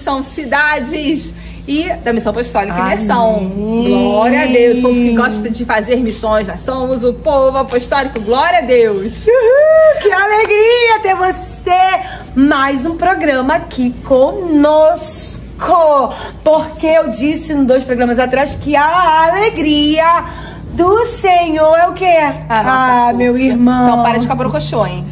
são cidades e da Missão Apostólica Imersão. Glória a Deus, o povo que gosta de fazer missões, nós somos o povo apostólico, glória a Deus. Uhul, que alegria ter você, mais um programa aqui conosco, porque eu disse em 2 programas atrás que a alegria do Senhor é o quê? Meu irmão. Então para de ficar borocochô, hein?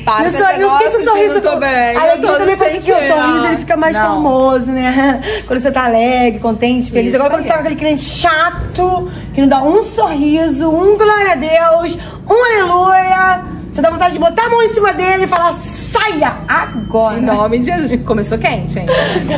Para que o sorriso bem. A alegria também faz que o sorriso ele fica mais famoso, né? Quando você tá alegre, contente, feliz. Agora quando tá com aquele crente chato, que não dá um sorriso, um glória a Deus, um aleluia, você dá vontade de botar a mão em cima dele e falar: saia agora! Em nome de Jesus. Começou quente, hein?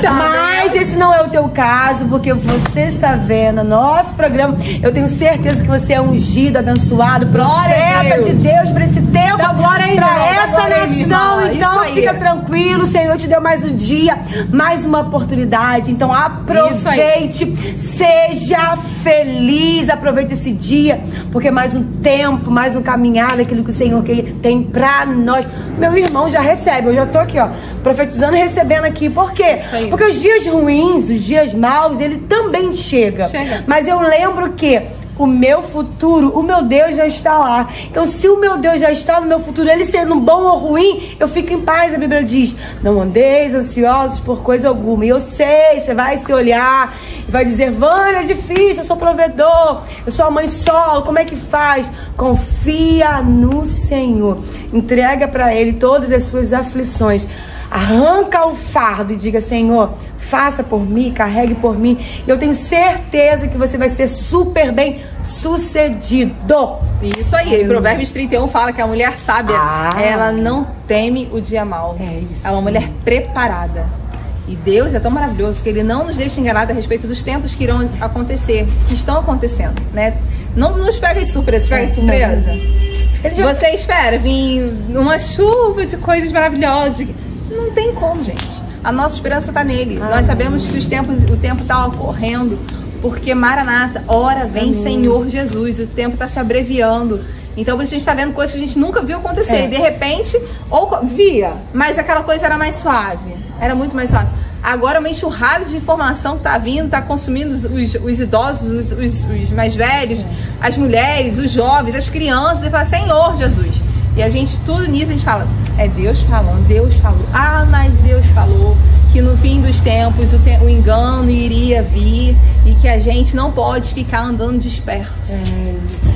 Tá, mas esse não é o teu caso, porque você está vendo nosso programa. Eu tenho certeza que você é ungido, abençoado, profeta de Deus para esse tempo, para essa nação. Então fica tranquilo, o Senhor te deu mais um dia, mais uma oportunidade. Então aproveite, seja feliz, aproveite esse dia, porque mais um tempo, mais um caminhar daquilo que o Senhor tem para nós. Meu irmão já recebe, eu já tô aqui, ó, profetizando e recebendo aqui. Por quê? Porque os dias ruins, os dias maus, ele também chega. Mas eu lembro que o meu futuro, o meu Deus já está lá. Então, se o meu Deus já está no meu futuro, ele sendo bom ou ruim, eu fico em paz. A Bíblia diz: não andeis ansiosos por coisa alguma. E eu sei, você vai se olhar e vai dizer: Vânia, é difícil, eu sou provedor, eu sou a mãe solo, como é que faz? Confia no Senhor, entrega para Ele todas as suas aflições, arranca o fardo e diga: Senhor, faça por mim, carregue por mim. Eu tenho certeza que você vai ser super bem sucedido. Isso aí. Provérbios 31 fala que a mulher sábia, ela não teme o dia mau. É uma mulher preparada. E Deus é tão maravilhoso que Ele não nos deixa enganados a respeito dos tempos que irão acontecer, que estão acontecendo, né? Não nos pega de surpresa, pega de surpresa. Você espera vir uma chuva de coisas maravilhosas. Não tem como, gente. A nossa esperança está nele. Nós sabemos que o tempo está correndo, porque Maranata, ora vem Senhor Jesus. O tempo está se abreviando. Então por isso a gente está vendo coisas que a gente nunca viu acontecer. E de repente, via, mas aquela coisa era mais suave. Era muito mais suave. Agora uma enxurrada de informação que está vindo, está consumindo os idosos, os mais velhos, as mulheres, os jovens, as crianças. E fala: Senhor Jesus. E a gente, tudo nisso, a gente fala: é Deus falando, Deus falou. Mas Deus falou que no fim dos tempos o engano iria vir e que a gente não pode ficar andando disperso.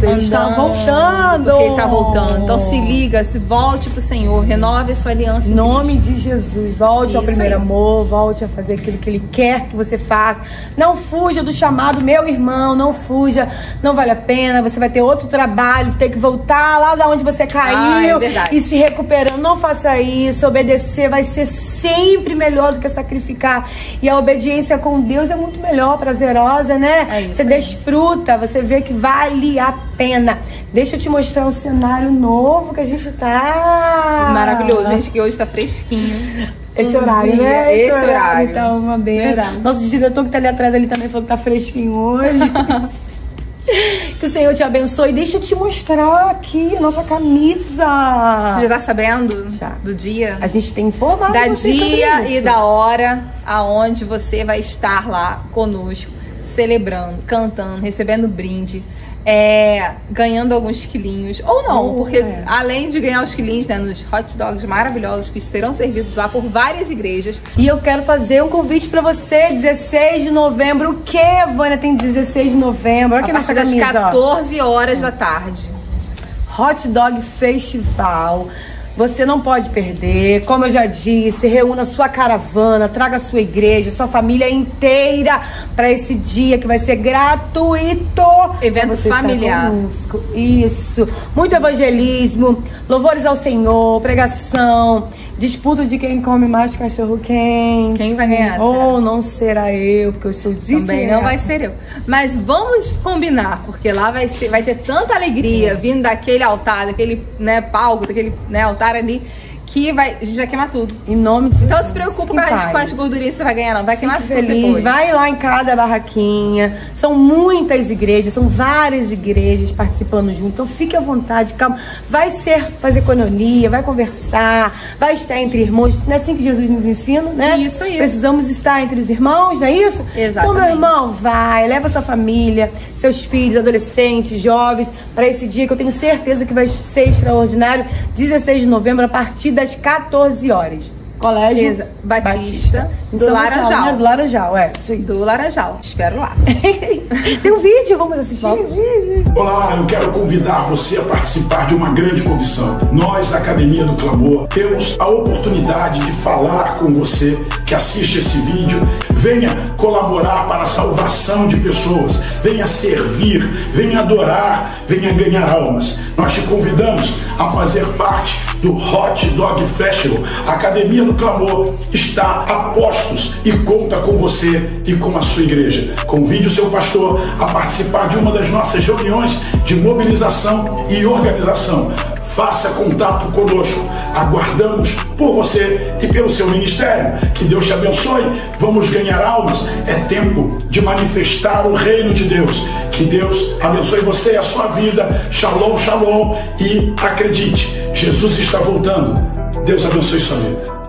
Ele está voltando. Porque Ele está voltando. Então se liga, se volte pro Senhor, renove a sua aliança. Em nome de Jesus, volte ao primeiro amor, volte a fazer aquilo que Ele quer que você faça. Não fuja do chamado, meu irmão, não fuja, não vale a pena. Você vai ter outro trabalho, ter que voltar lá da onde você caiu e se recuperando. Não faça isso, obedecer vai ser sempre melhor do que sacrificar. E a obediência com Deus é muito melhor, prazerosa, né? Você desfruta, você vê que vale a pena. Deixa eu te mostrar um cenário novo que a gente tá... Maravilhoso, gente, que hoje tá fresquinho. Esse horário, né? Esse horário. Então, uma benção. Nosso diretor que tá ali atrás, ali também falou que tá fresquinho hoje. Que o Senhor te abençoe. Deixa eu te mostrar aqui a nossa camisa. Você já tá sabendo do dia? A gente tem informado da dia e da hora aonde você vai estar lá conosco, celebrando, cantando, recebendo brinde, ganhando alguns quilinhos, ou não, porque além de ganhar os quilinhos, né, nos hot dogs maravilhosos que serão servidos lá por várias igrejas. E eu quero fazer um convite pra você, 16 de novembro. O que, Vânia, tem 16 de novembro? Olha aqui a partir das 14 horas da tarde. Hot Dog Festival. Você não pode perder, como eu já disse, reúna sua caravana, traga sua igreja, sua família inteira para esse dia que vai ser gratuito. Evento familiar. Isso, muito evangelismo, louvores ao Senhor, pregação, disputa de quem come mais cachorro quente. Quem vai ganhar? Ou não será eu, porque eu sou de também não vai ser eu. Mas vamos combinar, porque lá vai ter tanta alegria vindo daquele altar, daquele palco, daquele altar ali, que a gente vai queimar tudo. Em nome de Jesus. Então não se preocupa com as gordurinhas que você vai ganhar, não. Vai queimar tudo depois. Vai lá em cada barraquinha. São muitas igrejas, são várias igrejas participando junto. Então fique à vontade, calma. Vai fazer coinonia, vai conversar, vai estar entre irmãos. Não é assim que Jesus nos ensina, né? Isso. Precisamos estar entre os irmãos, não é isso? Exatamente. Então, meu irmão, vai, leva sua família, seus filhos, adolescentes, jovens, para esse dia que eu tenho certeza que vai ser extraordinário. 16 de novembro, a partir das 14 horas. Colégio Batista do Laranjal. Né? Do Laranjal, isso aí. Do Laranjal. Espero lá. Tem um vídeo, vamos assistir? Olá, eu quero convidar você a participar de uma grande comissão. Nós, da Academia do Clamor, temos a oportunidade de falar com você que assiste esse vídeo. Venha colaborar para a salvação de pessoas. Venha servir, venha adorar, venha ganhar almas. Nós te convidamos a fazer parte do Hot Dog Festival. A Academia do Clamor está a postos e conta com você e com a sua igreja. Convide o seu pastor a participar de uma das nossas reuniões de mobilização e organização. Faça contato conosco. Aguardamos por você e pelo seu ministério. Que Deus te abençoe. Vamos ganhar almas. É tempo de manifestar o reino de Deus. Que Deus abençoe você e a sua vida. Shalom, shalom. E acredite, Jesus está voltando. Deus abençoe sua vida.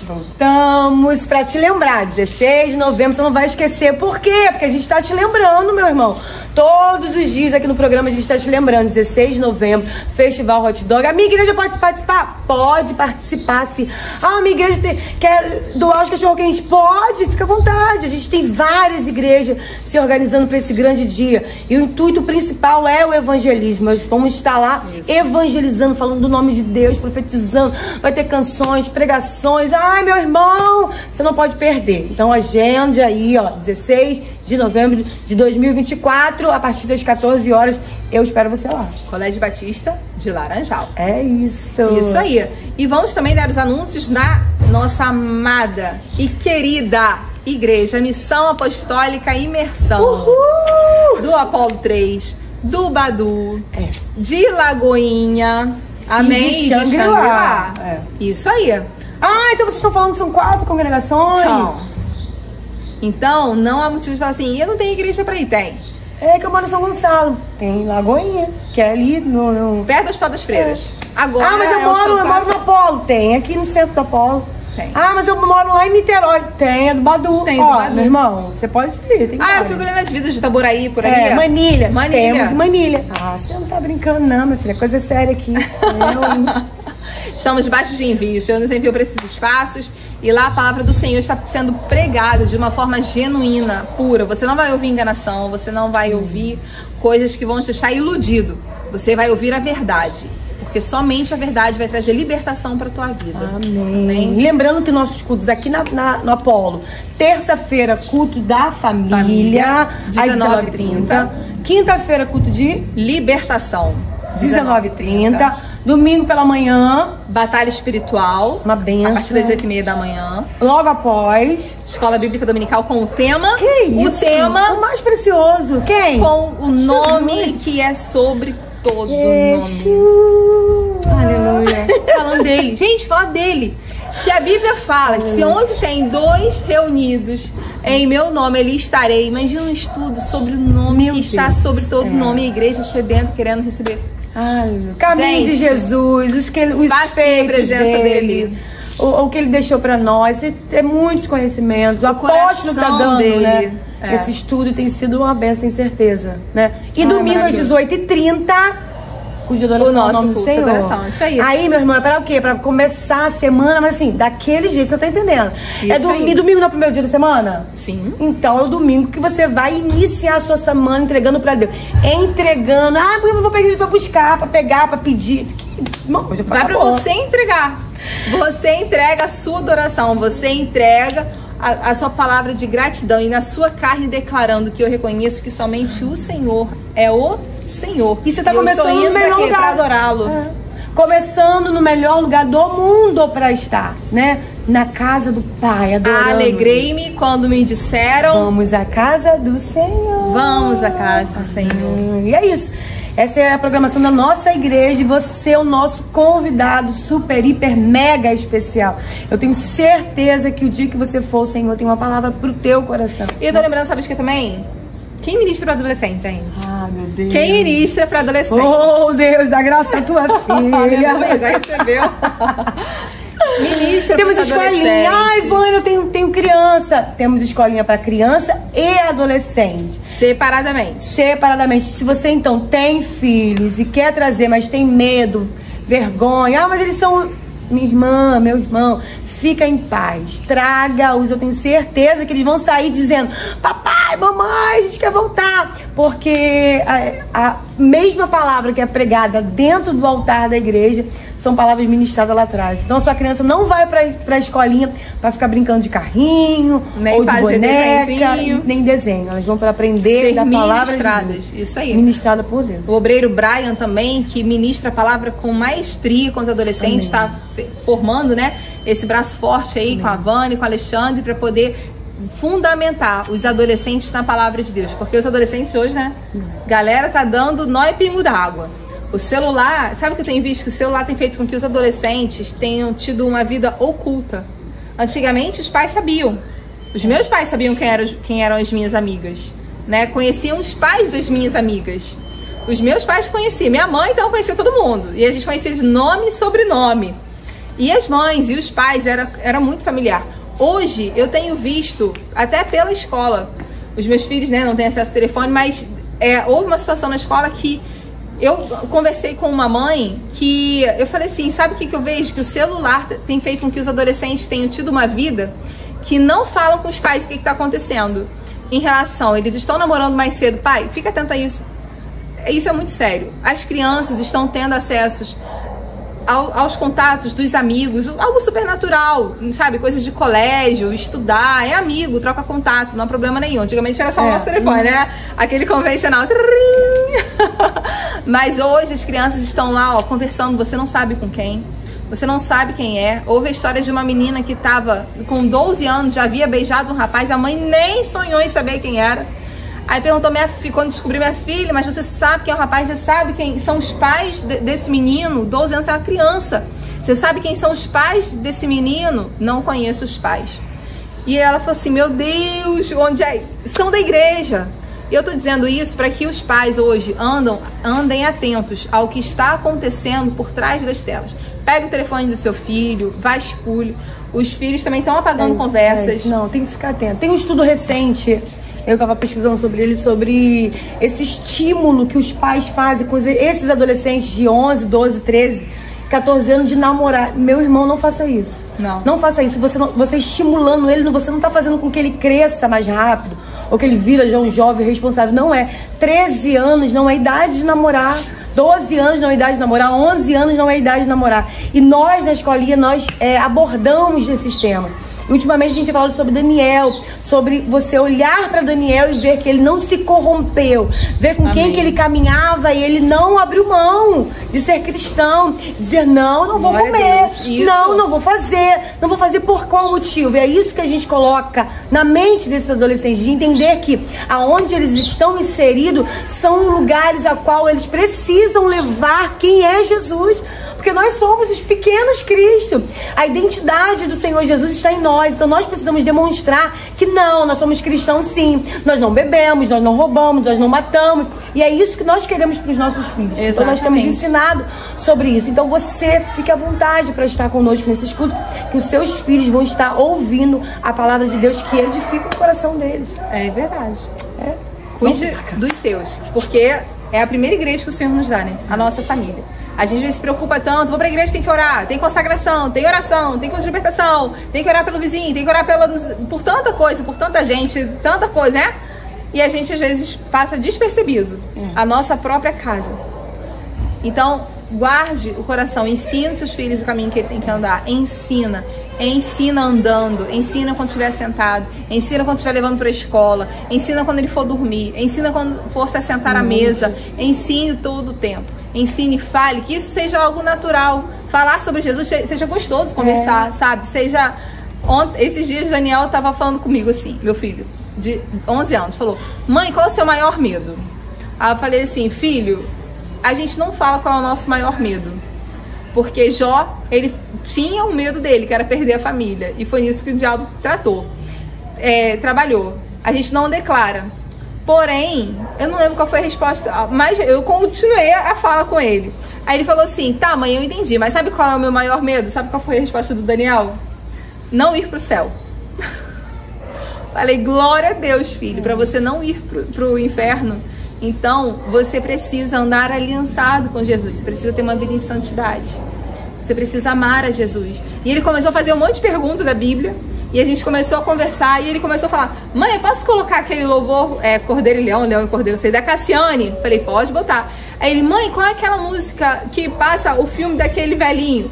Voltamos pra te lembrar, 16 de novembro, você não vai esquecer. Por quê? Porque a gente tá te lembrando, meu irmão. Todos os dias aqui no programa a gente tá te lembrando, 16 de novembro, Festival Hot Dog. A minha igreja pode participar? Pode participar, sim. Ah, a minha igreja quer doar os cachorro-quente? Pode, fica à vontade. A gente tem várias igrejas se organizando para esse grande dia. E o intuito principal é o evangelismo. Nós vamos estar lá evangelizando, falando do nome de Deus, profetizando. Vai ter canções, pregações. Ai, meu irmão, você não pode perder. Então agende aí, ó, 16 de novembro de 2024, a partir das 14 horas, eu espero você lá. Colégio Batista de Laranjal. É isso. Isso aí. E vamos também dar os anúncios da nossa amada e querida Igreja Missão Apostólica Imersão. Uhul! Do Apolo 3, do Badu, de Lagoinha, amém, de Xangri-Lá. Isso aí. Ah, então vocês estão falando que são 4 congregações? São. Então, não há motivo de falar assim, eu não tenho igreja pra ir. Tem. É que eu moro em São Gonçalo. Tem Lagoinha, que é ali no... perto das Padas Freiras. Agora, mas eu moro no Apolo. Tem, aqui no centro do Apolo. Tem. Ah, mas eu moro lá em Niterói. Tem, é do Badu. Tem, do Badu. Meu irmão, você pode ir. Tem eu fico olhando as vidas de Itaboraí, por aí. Manilha. Temos Manilha. Ah, você não tá brincando não, minha filha. É coisa séria aqui. Estamos debaixo de envio. O Senhor nos enviou para esses espaços. E lá a palavra do Senhor está sendo pregada de uma forma genuína, pura. Você não vai ouvir enganação, você não vai ouvir coisas que vão te deixar iludido. Você vai ouvir a verdade. Porque somente a verdade vai trazer libertação para a tua vida. Amém. Lembrando que nossos cultos aqui no Apolo, terça-feira, culto da família 19h30. Quinta-feira, culto de libertação, 19h30. Domingo pela manhã, batalha espiritual, uma benção, a partir das 8h30 da manhã. Logo após, escola bíblica dominical com o tema. Que isso? O tema, o mais precioso. Quem? Com o nome que é sobre todo nome. Aleluia. Falando dele. Gente, fala dele. Se a Bíblia fala que se onde tem 2 reunidos em meu nome, ali estarei. Imagina um estudo sobre o nome que está sobre todo nome. A igreja sedenta, querendo receber. Caminho de Jesus, os feitos a presença dele. O que ele deixou para nós, é muito conhecimento. O apóstolo está dando, né? Esse estudo tem sido uma bênção, tem certeza, né? E domingo às 18h30, culto de adoração, o nosso nome culto do Senhor. De adoração, isso aí. Aí, meu irmão, é para o quê? Para começar a semana, mas assim, daquele jeito, você tá entendendo? E domingo não é o primeiro dia da semana? Sim. Então é o domingo que você vai iniciar a sua semana entregando para Deus. Entregando, porque eu vou pedir para buscar, para pegar, para pedir. Vai para você entregar. Você entrega a sua adoração, você entrega a sua palavra de gratidão e na sua carne declarando que eu reconheço que somente o Senhor é o Senhor. E você tá começando no melhor lugar para adorá-lo. começando no melhor lugar do mundo para estar, né? Na casa do Pai, adorando. Alegrei-me quando me disseram: vamos à casa do Senhor. Vamos à casa do Senhor. E é isso. Essa é a programação da nossa igreja e você é o nosso convidado super, hiper, mega especial. Eu tenho certeza que o dia que você for, o Senhor tem uma palavra pro teu coração. E eu tô lembrando, sabe de que também? Quem ministra para adolescente, gente? Ah, meu Deus. Quem ministra para adolescente? Oh, Deus, a graça da tua filha. Já recebeu? Ministra. Temos escolinha. Ai, mãe, eu tenho criança. Temos escolinha para criança e adolescente. Separadamente. Separadamente. Se você então tem filhos e quer trazer, mas tem medo, vergonha. Ah, mas eles são minha irmã, meu irmão. Fica em paz, traga-os, eu tenho certeza que eles vão sair dizendo: papai, mamãe, a gente quer voltar. Porque a mesma palavra que é pregada dentro do altar da igreja são palavras ministradas lá atrás. Então a sua criança não vai pra escolinha pra ficar brincando de carrinho, nem ou de boneca, nem desenho. Elas vão para aprender da palavra de Deus. Isso aí. Ministrada por Deus. O obreiro Brian também, que ministra a palavra com maestria com os adolescentes, está formando, né, esse braço forte aí com a Vânia, com o Alexandre, para poder fundamentar os adolescentes na palavra de Deus. Porque os adolescentes hoje, né, galera tá dando nó e pingo d'água. O celular, sabe o que eu tenho visto? Que o celular tem feito com que os adolescentes tenham tido uma vida oculta. Antigamente os pais sabiam. Os meus pais sabiam quem eram as minhas amigas, né? Conheciam os pais das minhas amigas. Os meus pais conheciam. Minha mãe, então, conhecia todo mundo. E a gente conhecia de nome e sobrenome. E as mães e os pais era muito familiar. Hoje eu tenho visto, até pela escola, os meus filhos, né, não têm acesso ao telefone, mas houve uma situação na escola que eu conversei com uma mãe que eu falei assim: sabe o que eu vejo? Que o celular tem feito com que os adolescentes tenham tido uma vida que não falam com os pais o que está acontecendo em relação, eles estão namorando mais cedo. Pai, fica atento a isso. Isso é muito sério. As crianças estão tendo acessos aos contatos dos amigos, algo supernatural, sabe? Coisas de colégio, estudar, é amigo, troca contato, não há problema nenhum. Antigamente era só o nosso telefone, né? Aquele convencional. Mas hoje as crianças estão lá, ó, conversando, você não sabe com quem, você não sabe quem é. Houve a história de uma menina que estava com 12 anos, já havia beijado um rapaz, a mãe nem sonhou em saber quem era. Aí perguntou quando descobriu minha filha: mas você sabe quem é o rapaz? Você sabe quem são os pais desse menino? 12 anos, é uma criança. Você sabe quem são os pais desse menino? Não conheço os pais. E ela falou assim: meu Deus, onde é? São da igreja. E eu tô dizendo isso para que os pais hoje andem atentos ao que está acontecendo por trás das telas. Pega o telefone do seu filho, vasculhe. Os filhos também estão apagando conversas. Não, tem que ficar atento. Tem um estudo recente, eu estava pesquisando sobre ele, sobre esse estímulo que os pais fazem com esses adolescentes de 11, 12, 13, 14 anos de namorar. Meu irmão, não faça isso. Não faça isso. Você estimulando ele, você não está fazendo com que ele cresça mais rápido, ou que ele vira já um jovem responsável. Não é. 13 anos não é idade de namorar. 12 anos não é idade de namorar, 11 anos não é idade de namorar. E nós, na escolinha, nós abordamos esses temas. Ultimamente a gente falou sobre Daniel, sobre você olhar para Daniel e ver que ele não se corrompeu, ver com quem que ele caminhava e ele não abriu mão de ser cristão, dizer não vou comer, não vou fazer por qual motivo? E é isso que a gente coloca na mente desses adolescentes, de entender que aonde eles estão inseridos são lugares a qual eles precisam levar quem é Jesus. Porque nós somos os pequenos Cristo. A identidade do Senhor Jesus está em nós. Então nós precisamos demonstrar que nós somos cristãos sim. Nós não bebemos, nós não roubamos, nós não matamos. E é isso que nós queremos para os nossos filhos. Exatamente. Então nós temos ensinado sobre isso. Então você fique à vontade para estar conosco nesse escudo, que os seus filhos vão estar ouvindo a palavra de Deus que edifica o coração deles. É verdade. Cuide dos seus, porque é a primeira igreja que o Senhor nos dá, né? A nossa família. A gente se preocupa tanto, vou pra igreja, tem que orar, tem consagração, tem oração, tem curso de libertação, tem que orar pelo vizinho, tem que orar por tanta coisa, por tanta gente, tanta coisa, né? E a gente às vezes passa despercebido a nossa própria casa. Então, guarde o coração, ensina seus filhos o caminho que ele tem que andar, ensina andando, ensina quando estiver sentado, ensina quando estiver levando para a escola, ensina quando ele for dormir, ensina quando for se assentar à mesa, ensine todo o tempo. ensine, fale, que isso seja algo natural. Falar sobre Jesus seja gostoso conversar, sabe? Esses dias Daniel estava falando comigo assim, meu filho, de 11 anos, falou: mãe, qual é o seu maior medo? Aí eu falei assim: filho, a gente não fala qual é o nosso maior medo. Porque Jó, ele tinha um medo dele, que era perder a família. E foi nisso que o diabo trabalhou. A gente não declara. Porém, eu não lembro qual foi a resposta, mas eu continuei a fala com ele. Aí ele falou assim: tá, mãe, eu entendi, mas sabe qual é o meu maior medo? Sabe qual foi a resposta do Daniel? Não ir pro céu. Falei: glória a Deus, filho, para você não ir pro inferno. Então, você precisa andar aliançado com Jesus. Você precisa ter uma vida em santidade. Você precisa amar a Jesus. E ele começou a fazer um monte de perguntas da Bíblia. E a gente começou a conversar. E ele começou a falar: mãe, eu posso colocar aquele louvor Cordeiro e Leão, Leão e Cordeiro, sei, da Cassiane? Falei: pode botar. Aí ele: mãe, qual é aquela música que passa o filme daquele velhinho?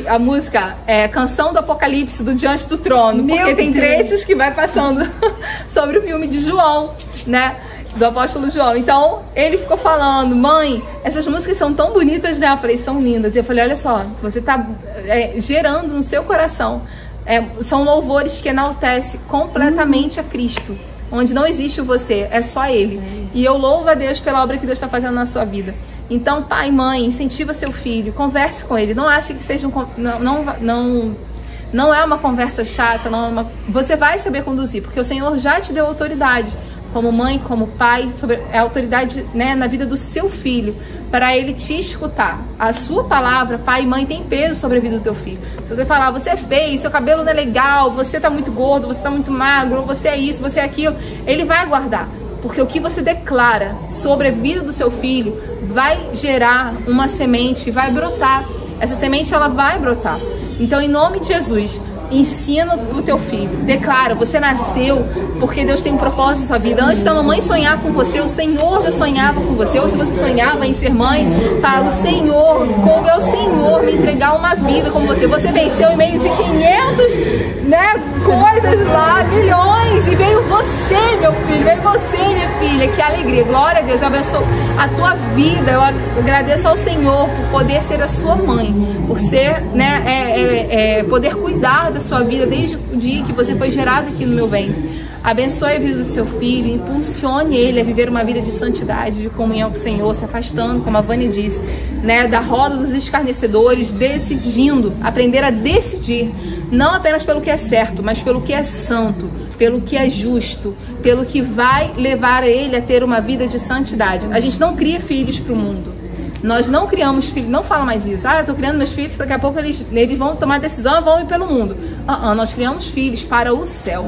A música Canção do Apocalipse, do Diante do Trono. Porque tem trechos que vai passando sobre o filme de João, né? Do apóstolo João. Então, ele ficou falando: mãe, essas músicas são tão bonitas, né? Eu falei: são lindas. E eu falei: olha só, você tá gerando no seu coração, são louvores que enaltecem completamente a Cristo, onde não existe você, é só Ele. E eu louvo a Deus pela obra que Deus está fazendo na sua vida. Então, pai, mãe, incentiva seu filho, converse com ele. Não ache que seja não é uma conversa chata, você vai saber conduzir, porque o Senhor já te deu autoridade, como mãe, como pai, sobre a autoridade, né, na vida do seu filho, para ele te escutar. A sua palavra, pai e mãe, tem peso sobre a vida do teu filho. Se você falar: você é feio, seu cabelo não é legal, você tá muito gordo, você tá muito magro, você é isso, você é aquilo, ele vai aguardar. Porque o que você declara sobre a vida do seu filho vai gerar uma semente, vai brotar. Essa semente, ela vai brotar. Então, em nome de Jesus, ensina o teu filho, declara: você nasceu porque Deus tem um propósito na sua vida. Antes da mamãe sonhar com você, o Senhor já sonhava com você. Ou se você sonhava em ser mãe, fala: o Senhor, coube ao Senhor me entregar uma vida como você. Você venceu em meio de 500, coisas lá, milhões, e veio você, meu filho, veio você, minha filha. Que alegria, glória a Deus. Eu abençoo a tua vida. Eu agradeço ao Senhor por poder ser a sua mãe, por ser, poder cuidar da sua vida desde o dia que você foi gerado aqui no meu ventre. Abençoe a vida do seu filho, impulsione ele a viver uma vida de santidade, de comunhão com o Senhor, se afastando, como a Vânia disse, da roda dos escarnecedores, decidindo, aprender a decidir, não apenas pelo que é certo, mas pelo que é santo, pelo que é justo, pelo que vai levar ele a ter uma vida de santidade. A gente não cria filhos para o mundo. Nós não criamos filhos, não fala mais isso. Eu tô criando meus filhos, daqui a pouco eles vão tomar decisão e vão ir pelo mundo. Nós criamos filhos para o céu.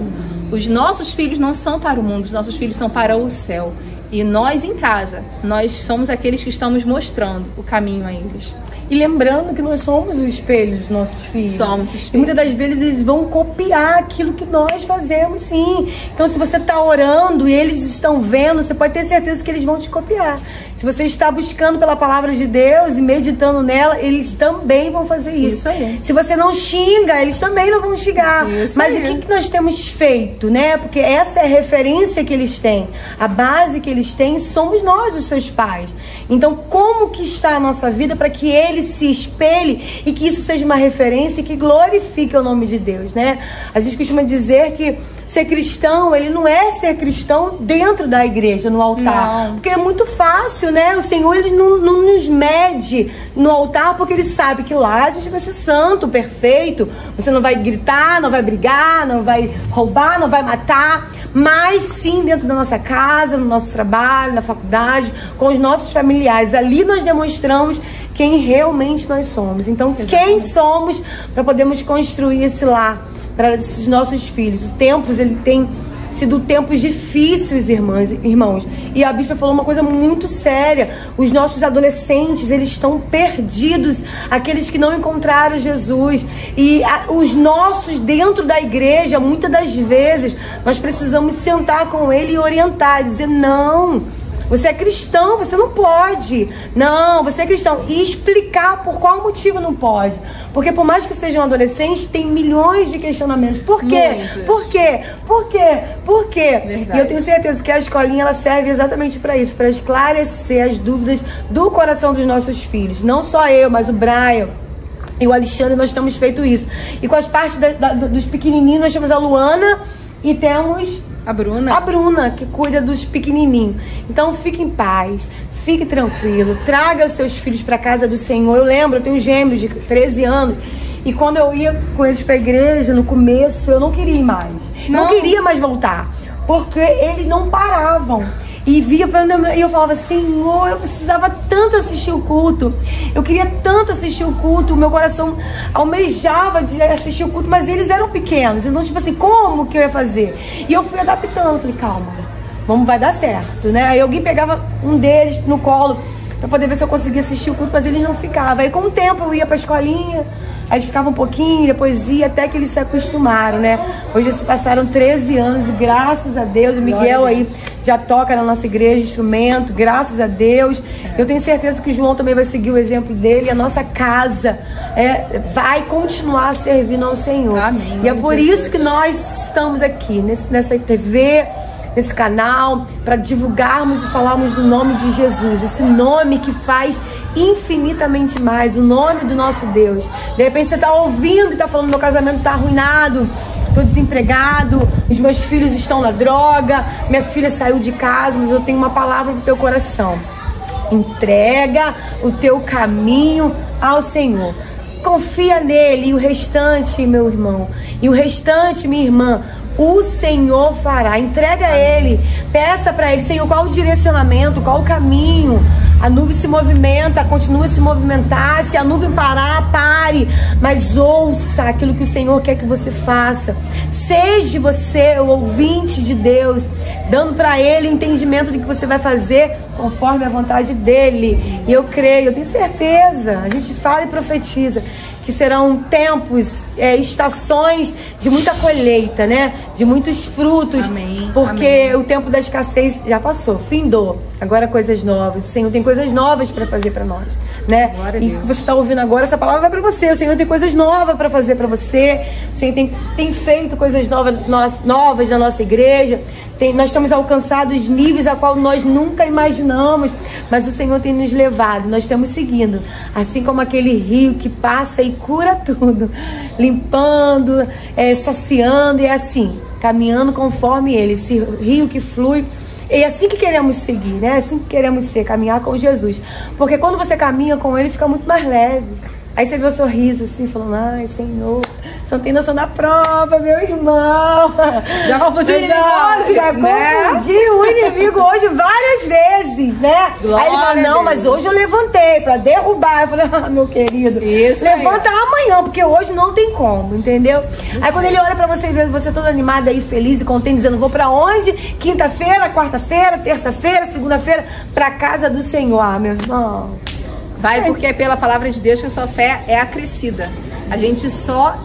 Os nossos filhos não são para o mundo, os nossos filhos são para o céu. E nós em casa, nós somos aqueles que estamos mostrando o caminho a eles. E lembrando que nós somos o espelho dos nossos filhos. Somos espelho. E muitas das vezes eles vão copiar aquilo que nós fazemos, sim. Então, se você está orando e eles estão vendo, você pode ter certeza que eles vão te copiar. Se você está buscando pela palavra de Deus e meditando nela, eles também vão fazer isso. Isso aí. Se você não xinga, eles também não vão xingar. Isso. Mas aí. O que nós temos feito, né? Porque essa é a referência que eles têm. A base que eles têm somos nós, os seus pais. Então, como que está a nossa vida para que ele se espelhe e que isso seja uma referência que glorifique o nome de Deus, né? A gente costuma dizer que ser cristão, ele não é ser cristão dentro da igreja, no altar. Não. Porque é muito fácil, né? O Senhor, ele não nos mede no altar, porque ele sabe que lá a gente vai ser santo, perfeito. Você não vai gritar, não vai brigar, não vai roubar, não vai matar. Mas sim dentro da nossa casa, no nosso trabalho, na faculdade, com os nossos familiares. Ali nós demonstramos quem realmente nós somos. Então, quem somos para podermos construir esse lar para esses nossos filhos. Os tempos, ele tem sido tempos difíceis, irmãos. E a bispa falou uma coisa muito séria. Os nossos adolescentes, eles estão perdidos. Aqueles que não encontraram Jesus. E os nossos dentro da igreja, muitas das vezes, nós precisamos sentar com ele e orientar, dizer: não, Você é cristão, você não pode. Não, você é cristão. E explicar por qual motivo não pode. Porque por mais que seja um adolescente, tem milhões de questionamentos. Por quê? Muitos. Por quê? Por quê? Por quê? Verdade. E eu tenho certeza que a escolinha ela serve exatamente para isso, para esclarecer as dúvidas do coração dos nossos filhos. Não só eu, mas o Brian e o Alexandre, nós temos feito isso. E com as partes dos pequenininhos, nós temos a Luana e temos a Bruna, que cuida dos pequenininhos. Então fique em paz, fique tranquilo, traga os seus filhos para casa do Senhor. Eu lembro, eu tenho gêmeos de 13 anos e quando eu ia com eles para a igreja, no começo, eu não queria ir mais. Não queria mais voltar, porque eles não paravam. E eu falava, Senhor, eu precisava tanto assistir o culto. Eu queria tanto assistir o culto. O meu coração almejava de assistir o culto, mas eles eram pequenos. Então, tipo assim, como que eu ia fazer? E eu fui adaptando. Falei, calma, vai dar certo, né? Aí alguém pegava um deles no colo pra poder ver se eu conseguia assistir o culto, mas eles não ficavam. Aí com o tempo eu ia pra escolinha, aí eles ficavam um pouquinho, depois ia, até que eles se acostumaram, né? Hoje se passaram 13 anos e graças a Deus, o Miguel aí já toca na nossa igreja instrumento, graças a Deus. Eu tenho certeza que o João também vai seguir o exemplo dele, e a nossa casa vai continuar servindo ao Senhor. Amém. E é por isso que nós estamos aqui, nessa TV, nesse canal, para divulgarmos e falarmos do nome de Jesus, esse nome que faz infinitamente mais, o nome do nosso Deus. De repente você está ouvindo e está falando, meu casamento está arruinado, estou desempregado, os meus filhos estão na droga, minha filha saiu de casa, mas eu tenho uma palavra para o teu coração. Entrega o teu caminho ao Senhor. Confia nele, e o restante, meu irmão, e o restante, minha irmã, o Senhor fará. Entrega a Ele, peça para Ele, Senhor, qual o direcionamento, qual o caminho. A nuvem se movimenta, continua a se movimentar. Se a nuvem parar, pare, mas ouça aquilo que o Senhor quer que você faça. Seja você o ouvinte de Deus, dando para Ele o entendimento do que você vai fazer conforme a vontade dEle. E eu creio, eu tenho certeza, a gente fala e profetiza que serão tempos, estações de muita colheita, né? De muitos frutos. Amém. Porque Amém. o tempo da escassez já passou, findou. Agora coisas novas. O Senhor tem coisas novas para fazer para nós, né? Glória a E Deus. você está ouvindo agora, essa palavra vai para você. O Senhor tem coisas novas para fazer para você. O Senhor tem feito coisas novas na nossa igreja. Nós estamos alcançados níveis a qual nós nunca imaginamos, mas o Senhor tem nos levado, nós estamos seguindo, assim como aquele rio que passa e cura tudo, limpando, saciando, e é assim, caminhando conforme Ele, esse rio que flui. É assim que queremos seguir, né? É assim que queremos ser, caminhar com Jesus, porque quando você caminha com Ele, fica muito mais leve. Aí você vê o sorriso assim, falando, ai, Senhor, você não tem noção da prova, meu irmão. Já confundiu o inimigo hoje, Já confundi o inimigo hoje várias vezes, né? Glória aí ele fala, não, mas hoje eu levantei pra derrubar. Eu falei, meu querido, isso levanta aí. Amanhã, porque hoje não tem como, entendeu? Aí quando ele olha pra você e vê você toda animada aí, feliz e contente, dizendo, vou pra onde? Quinta-feira, quarta-feira, terça-feira, segunda-feira, pra casa do Senhor. Ah, meu irmão. Vai, porque é pela palavra de Deus que a sua fé é acrescida. A gente só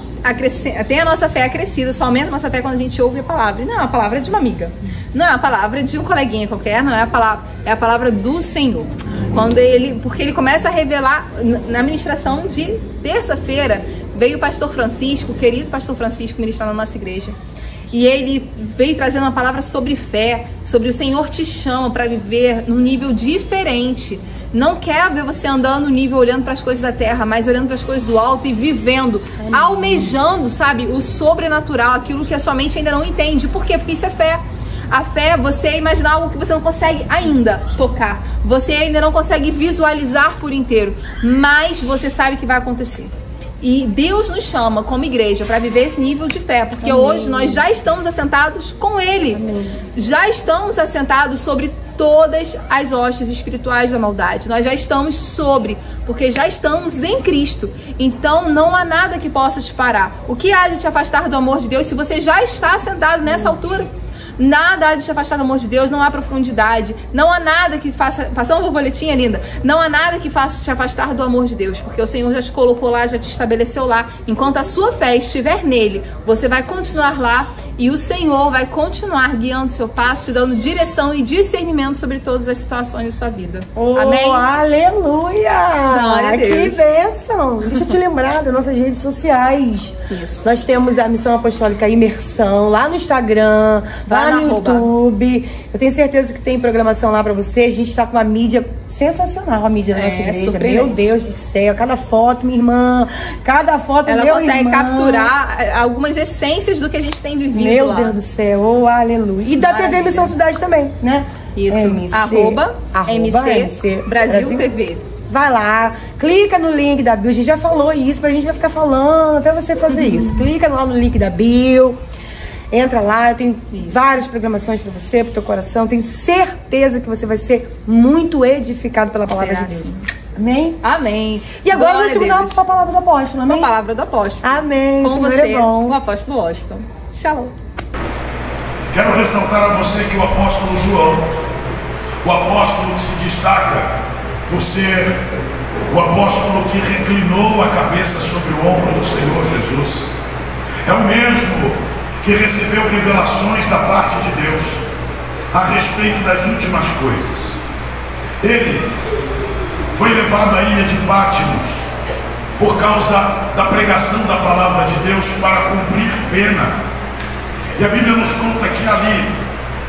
tem a nossa fé acrescida, só aumenta a nossa fé quando a gente ouve a palavra. E não é a palavra de uma amiga, não é a palavra de um coleguinha qualquer, não é a palavra, é a palavra do Senhor. Porque ele começa a revelar na ministração de terça-feira. Veio o pastor Francisco, o querido pastor Francisco, ministrar na nossa igreja. E ele veio trazendo uma palavra sobre fé, sobre o Senhor te chama para viver num nível diferente. Não quer ver você andando no nível olhando para as coisas da terra, mas olhando para as coisas do alto e vivendo, almejando, sabe, o sobrenatural, aquilo que a sua mente ainda não entende. Por quê? Porque isso é fé. A fé é você imaginar algo que você não consegue ainda tocar. Você ainda não consegue visualizar por inteiro, mas você sabe que vai acontecer. E Deus nos chama como igreja para viver esse nível de fé, porque Amém. Hoje nós já estamos assentados com Ele. Amém. Já estamos assentados sobre todas as hostes espirituais da maldade. Nós já estamos porque já estamos em Cristo. Então não há nada que possa te parar. O que há de te afastar do amor de Deus se você já está assentado nessa altura? Nada há de te afastar do amor de Deus, não há profundidade, não há nada que faça... Passar uma borboletinha linda. Não há nada que faça te afastar do amor de Deus, porque o Senhor já te colocou lá, já te estabeleceu lá. Enquanto a sua fé estiver nele, você vai continuar lá e o Senhor vai continuar guiando seu passo, te dando direção e discernimento sobre todas as situações de sua vida. Amém? Aleluia! Glória a Deus. Que bênção! Deixa eu te lembrar das nossas redes sociais. Isso. Nós temos a Missão Apostólica Imersão lá no Instagram, lá no YouTube. Eu tenho certeza que tem programação lá pra você. A gente tá com uma mídia sensacional, a mídia da nossa igreja. Meu Deus do céu, cada foto, minha irmã, cada foto, ela consegue capturar algumas essências do que a gente tem vivido meu lá. Deus do céu, oh, aleluia. E da TV Missão Cidade também, né? Isso, MC Brasil TV. Vai lá, clica no link da bio, a gente já falou isso, mas a gente vai ficar falando até você fazer isso. Clica lá no link da bio, entra lá, eu tenho várias programações para você, pro teu coração, tenho certeza que você vai ser muito edificado pela palavra de Deus. Assim. Amém? Amém. E agora nós temos a palavra do apóstolo, amém? A palavra do apóstolo. Amém. Com você, o apóstolo Washington. Shalom. Quero ressaltar a você que o apóstolo João, o apóstolo que se destaca por ser o apóstolo que reclinou a cabeça sobre o ombro do Senhor Jesus, é o mesmo que recebeu revelações da parte de Deus a respeito das últimas coisas. Ele foi levado à ilha de Patmos por causa da pregação da palavra de Deus para cumprir pena. E a Bíblia nos conta que ali,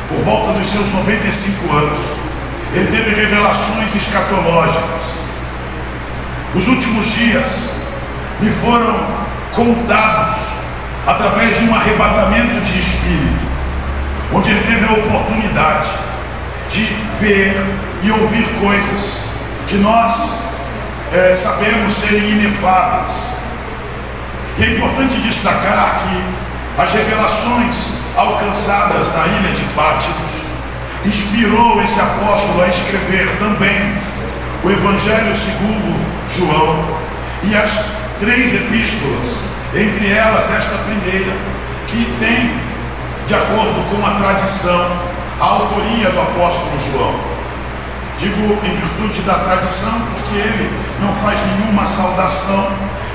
por volta dos seus 95 anos, ele teve revelações escatológicas. Os últimos dias lhe foram contados através de um arrebatamento de espírito, onde ele teve a oportunidade de ver e ouvir coisas que nós sabemos serem inefáveis. E é importante destacar que as revelações alcançadas na ilha de Patmos inspirou esse apóstolo a escrever também o Evangelho segundo João e as 3 epístolas, entre elas esta primeira, que tem, de acordo com a tradição, a autoria do apóstolo João. Digo em virtude da tradição porque ele não faz nenhuma saudação,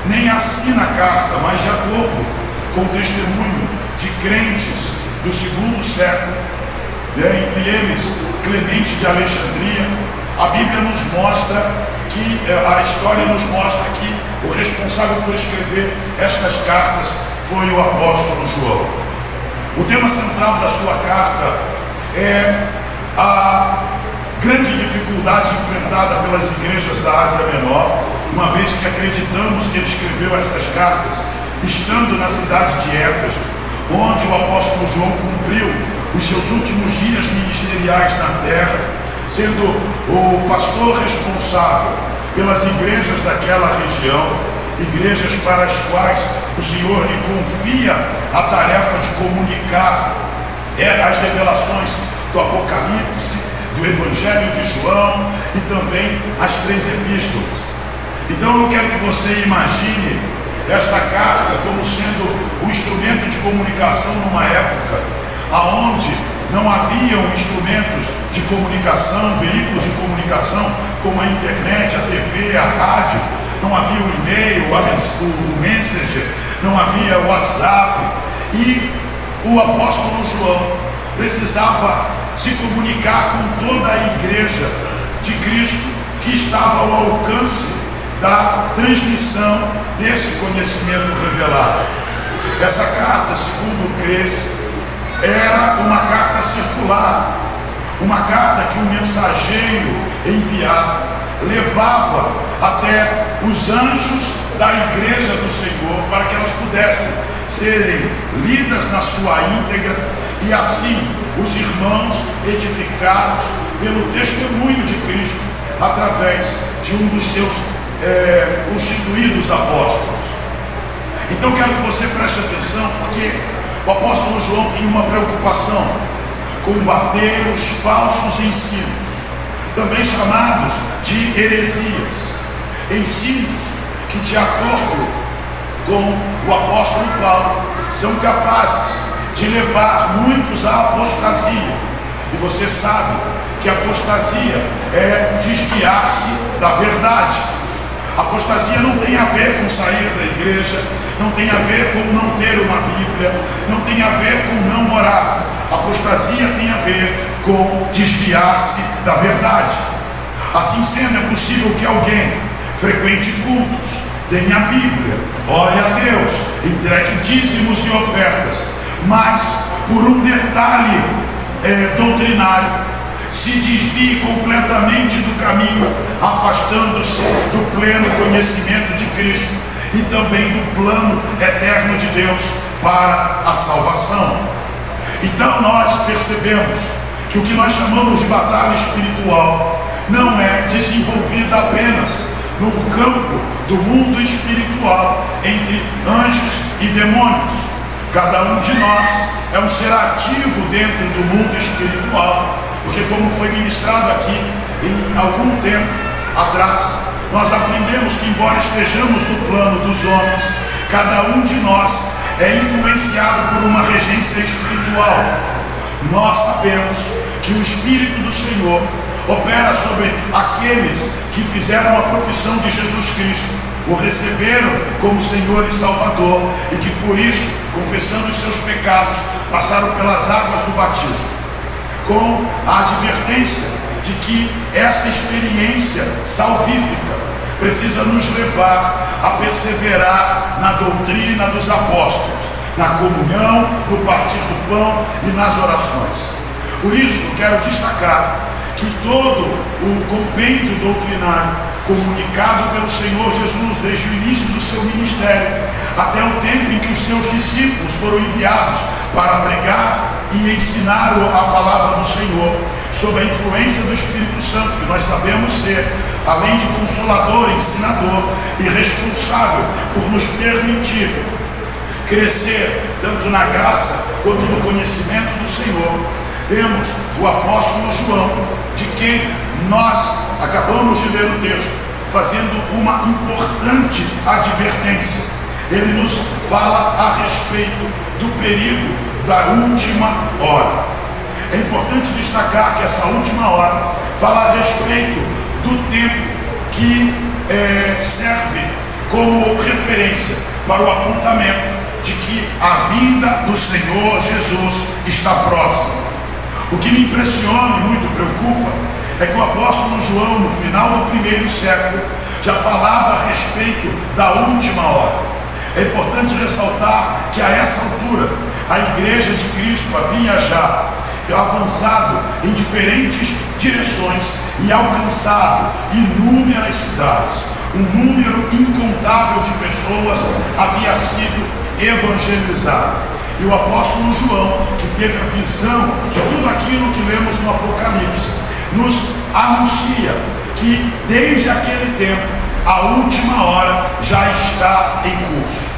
nem assina a carta, mas de acordo com o testemunho de crentes do 2º século, entre eles Clemente de Alexandria, a Bíblia nos mostra que, a história nos mostra que o responsável por escrever estas cartas foi o apóstolo João. O tema central da sua carta é a grande dificuldade enfrentada pelas igrejas da Ásia Menor, uma vez que acreditamos que ele escreveu essas cartas estando na cidade de Éfeso, onde o apóstolo João cumpriu os seus últimos dias ministeriais na terra, sendo o pastor responsável pelas igrejas daquela região, igrejas para as quais o Senhor lhe confia a tarefa de comunicar as revelações do Apocalipse, do Evangelho de João e também as 3 epístolas. Então eu quero que você imagine esta carta como sendo um instrumento de comunicação numa época aonde não haviam instrumentos de comunicação, veículos de comunicação como a internet, a TV, a rádio, não havia o e-mail, o Messenger, não havia o WhatsApp, e o apóstolo João precisava se comunicar com toda a igreja de Cristo que estava ao alcance da transmissão desse conhecimento revelado. Essa carta, segundo crê-se, era uma carta circular, uma carta que o mensageiro enviado levava até os anjos da igreja do Senhor para que elas pudessem serem lidas na sua íntegra e assim os irmãos edificados pelo testemunho de Cristo através de um dos seus constituídos apóstolos. Então quero que você preste atenção, porque o apóstolo João tinha uma preocupação: combater os falsos ensinos, também chamados de heresias, ensinos que, de acordo com o apóstolo Paulo, são capazes de levar muitos à apostasia. E você sabe que apostasia é desviar-se da verdade. Apostasia não tem a ver com sair da igreja, não tem a ver com não ter uma Bíblia, não tem a ver com não orar. Apostasia tem a ver com desviar-se da verdade. Assim sendo, é possível que alguém frequente cultos, tenha a Bíblia, ore a Deus, entregue dízimos e ofertas, mas por um detalhe doutrinário se desvie completamente do caminho, afastando-se do pleno conhecimento de Cristo e também do plano eterno de Deus para a salvação. Então nós percebemos que o que nós chamamos de batalha espiritual não é desenvolvida apenas no campo do mundo espiritual entre anjos e demônios. Cada um de nós é um ser ativo dentro do mundo espiritual, porque como foi ministrado aqui em algum tempo atrás, nós aprendemos que embora estejamos no plano dos homens, cada um de nós é influenciado por uma regência espiritual. Nós sabemos que o Espírito do Senhor opera sobre aqueles que fizeram a profissão de Jesus Cristo, o receberam como Senhor e Salvador, e que por isso, confessando os seus pecados, passaram pelas águas do batismo, com a advertência de que essa experiência salvífica precisa nos levar a perseverar na doutrina dos apóstolos, na comunhão, no partir do pão e nas orações. Por isso, quero destacar que todo o compêndio doutrinário comunicado pelo Senhor Jesus desde o início do seu ministério até o tempo em que os seus discípulos foram enviados para pregar e ensinar a palavra do Senhor, sob a influência do Espírito Santo, que nós sabemos ser, além de consolador, ensinador e responsável por nos permitir crescer tanto na graça quanto no conhecimento do Senhor. Vemos o apóstolo João, de quem nós acabamos de ler o texto, fazendo uma importante advertência. Ele nos fala a respeito do perigo da última hora. É importante destacar que essa última hora fala a respeito do tempo que serve como referência para o apontamento de que a vinda do Senhor Jesus está próxima. O que me impressiona e muito preocupa é que o apóstolo João, no final do primeiro século, já falava a respeito da última hora. É importante ressaltar que a essa altura a Igreja de Cristo havia já avançado em diferentes direções e alcançado inúmeras cidades. Um número incontável de pessoas havia sido evangelizado. E o apóstolo João, que teve a visão de tudo aquilo que lemos no Apocalipse, nos anuncia que desde aquele tempo a última hora já está em curso.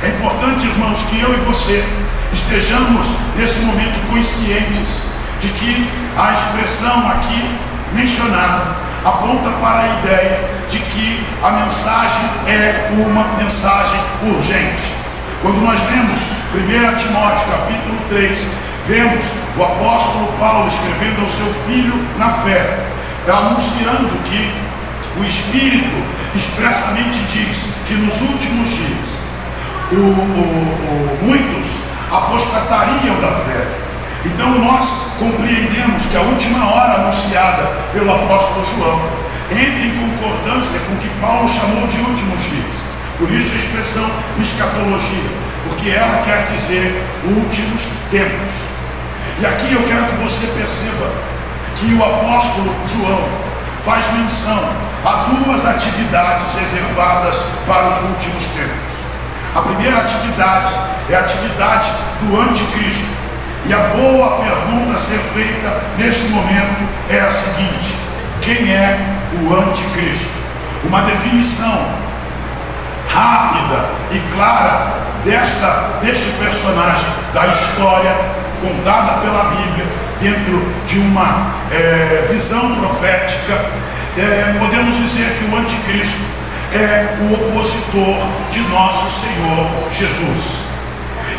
É importante, irmãos, que eu e você estejamos nesse momento conscientes de que a expressão aqui mencionada aponta para a ideia de que a mensagem é uma mensagem urgente. Quando nós lemos 1 Timóteo capítulo 3, vemos o apóstolo Paulo escrevendo ao seu filho na fé, anunciando que o Espírito expressamente diz que nos últimos dias muitos apostatariam da fé. Então nós compreendemos que a última hora anunciada pelo apóstolo João entra em concordância com o que Paulo chamou de últimos dias. Por isso a expressão escatologia, porque ela quer dizer últimos tempos. E aqui eu quero que você perceba que o apóstolo João faz menção a duas atividades reservadas para os últimos tempos. A primeira atividade é a atividade do anticristo. E a boa pergunta a ser feita neste momento é a seguinte: quem é o anticristo? Uma definição rápida e clara deste personagem da história contada pela Bíblia dentro de uma visão profética, podemos dizer que o anticristo é o opositor de nosso Senhor Jesus.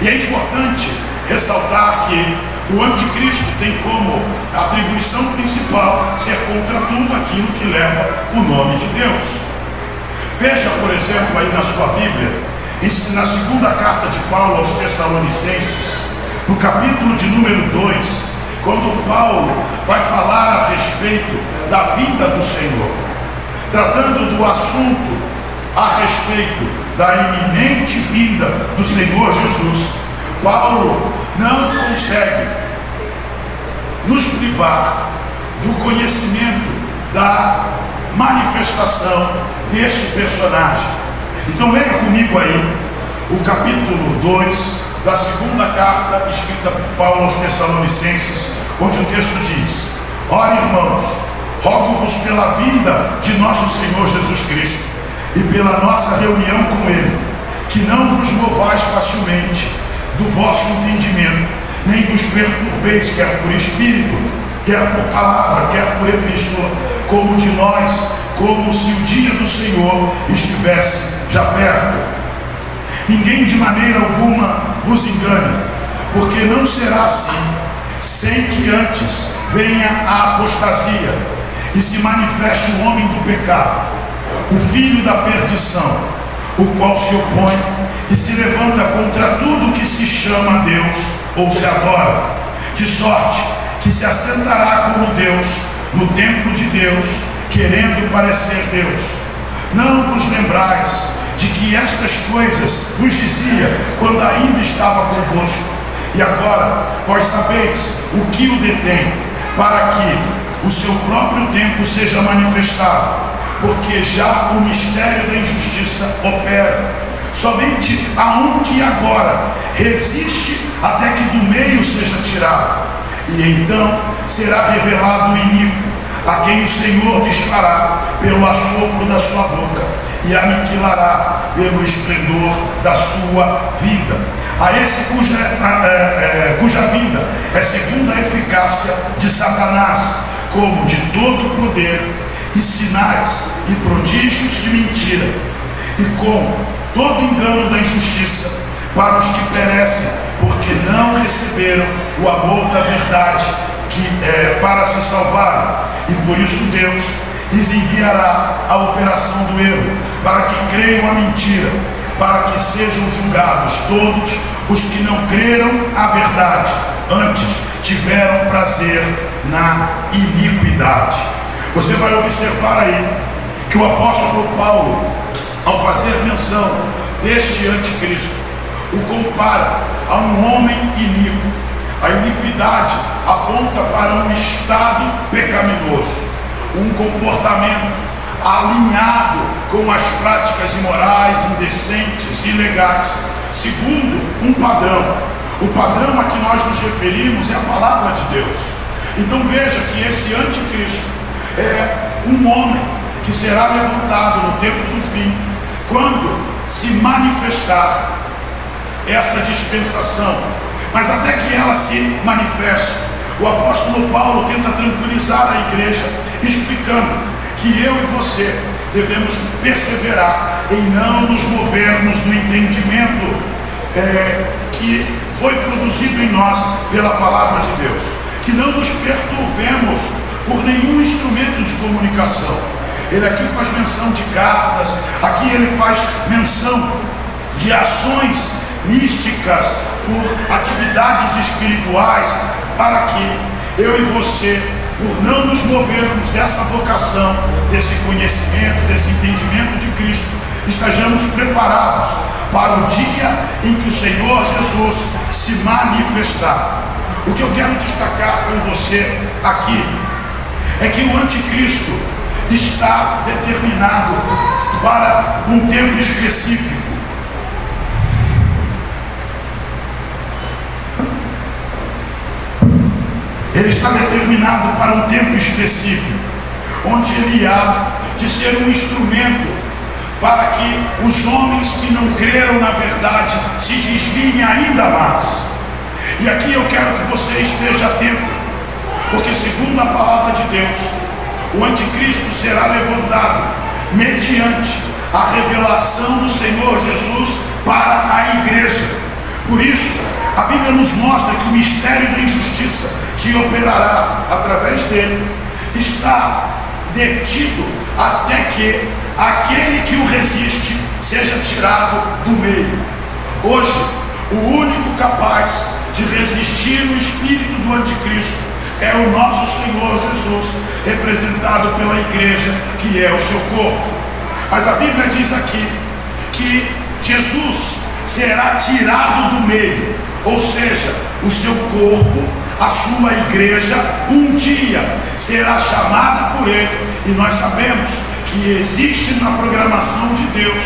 E é importante ressaltar que o anticristo tem como atribuição principal ser contra tudo aquilo que leva o nome de Deus. Veja, por exemplo, aí na sua Bíblia, na segunda carta de Paulo aos Tessalonicenses, no capítulo de número 2, quando Paulo vai falar a respeito da vinda do Senhor, tratando do assunto a respeito da iminente vinda do Senhor Jesus, Paulo não consegue nos privar do conhecimento da manifestação deste personagem. Então leia comigo aí o capítulo 2 da segunda carta escrita por Paulo aos Tessalonicenses, onde o texto diz: ora, irmãos, rogo-vos pela vinda de nosso Senhor Jesus Cristo e pela nossa reunião com Ele, que não vos movais facilmente do vosso entendimento, nem vos perturbeis, quer por espírito, quer por palavra, quer por epístola, como de nós, como se o dia do Senhor estivesse já perto. Ninguém de maneira alguma vos engane, porque não será assim, sem que antes venha a apostasia e se manifeste o homem do pecado, o filho da perdição, o qual se opõe e se levanta contra tudo que se chama Deus ou se adora, de sorte que se assentará como Deus no templo de Deus, querendo parecer Deus. Não vos lembrais de que estas coisas vos dizia quando ainda estava convosco, e agora vós sabeis o que o detém, para que o seu próprio tempo seja manifestado, porque já o mistério da injustiça opera. Somente há um que agora resiste até que do meio seja tirado, e então será revelado o iníquo, a quem o Senhor dispará pelo assopro da sua boca e aniquilará pelo esplendor da sua vinda. A esse cuja vinda é segundo a eficácia de Satanás, como de todo poder e sinais e prodígios de mentira, e com todo engano da injustiça para os que perecem, porque não receberam o amor da verdade para se salvarem, e por isso Deus lhes enviará a operação do erro, para que creiam a mentira, para que sejam julgados todos os que não creram a verdade, antes tiveram prazer na iniquidade. Você vai observar aí que o apóstolo Paulo, ao fazer menção deste anticristo, o compara a um homem iníquo. A iniquidade aponta para um estado pecaminoso, um comportamento alinhado com as práticas imorais, indecentes, ilegais, segundo um padrão. O padrão a que nós nos referimos é a palavra de Deus. Então veja que esse anticristo é um homem que será levantado no tempo do fim, quando se manifestar essa dispensação. Mas até que ela se manifeste, o apóstolo Paulo tenta tranquilizar a igreja, explicando que eu e você devemos perseverar em não nos movermos do entendimento que foi produzido em nós pela palavra de Deus, que não nos perturbemos por nenhum instrumento de comunicação. Ele aqui faz menção de cartas, aqui ele faz menção de ações místicas, por atividades espirituais, para que eu e você, por não nos movermos dessa vocação, desse conhecimento, desse entendimento de Cristo, estejamos preparados para o dia em que o Senhor Jesus se manifestar. O que eu quero destacar com você aqui é que o anticristo está determinado para um tempo específico. Ele está determinado para um tempo específico, onde ele há de ser um instrumento para que os homens que não creram na verdade se desviem ainda mais. E aqui eu quero que você esteja atento, porque segundo a palavra de Deus, o anticristo será levantado mediante a revelação do Senhor Jesus para a igreja. Por isso, A Bíblia nos mostra que o mistério da injustiça que operará através dele está detido até que aquele que o resiste seja tirado do meio. Hoje, o único capaz de resistir o espírito do anticristo é o nosso Senhor Jesus, representado pela igreja, que é o seu corpo. Mas a Bíblia diz aqui que Jesus será tirado do meio, ou seja, o seu corpo, a sua igreja, um dia será chamada por ele. E nós sabemos que existe na programação de Deus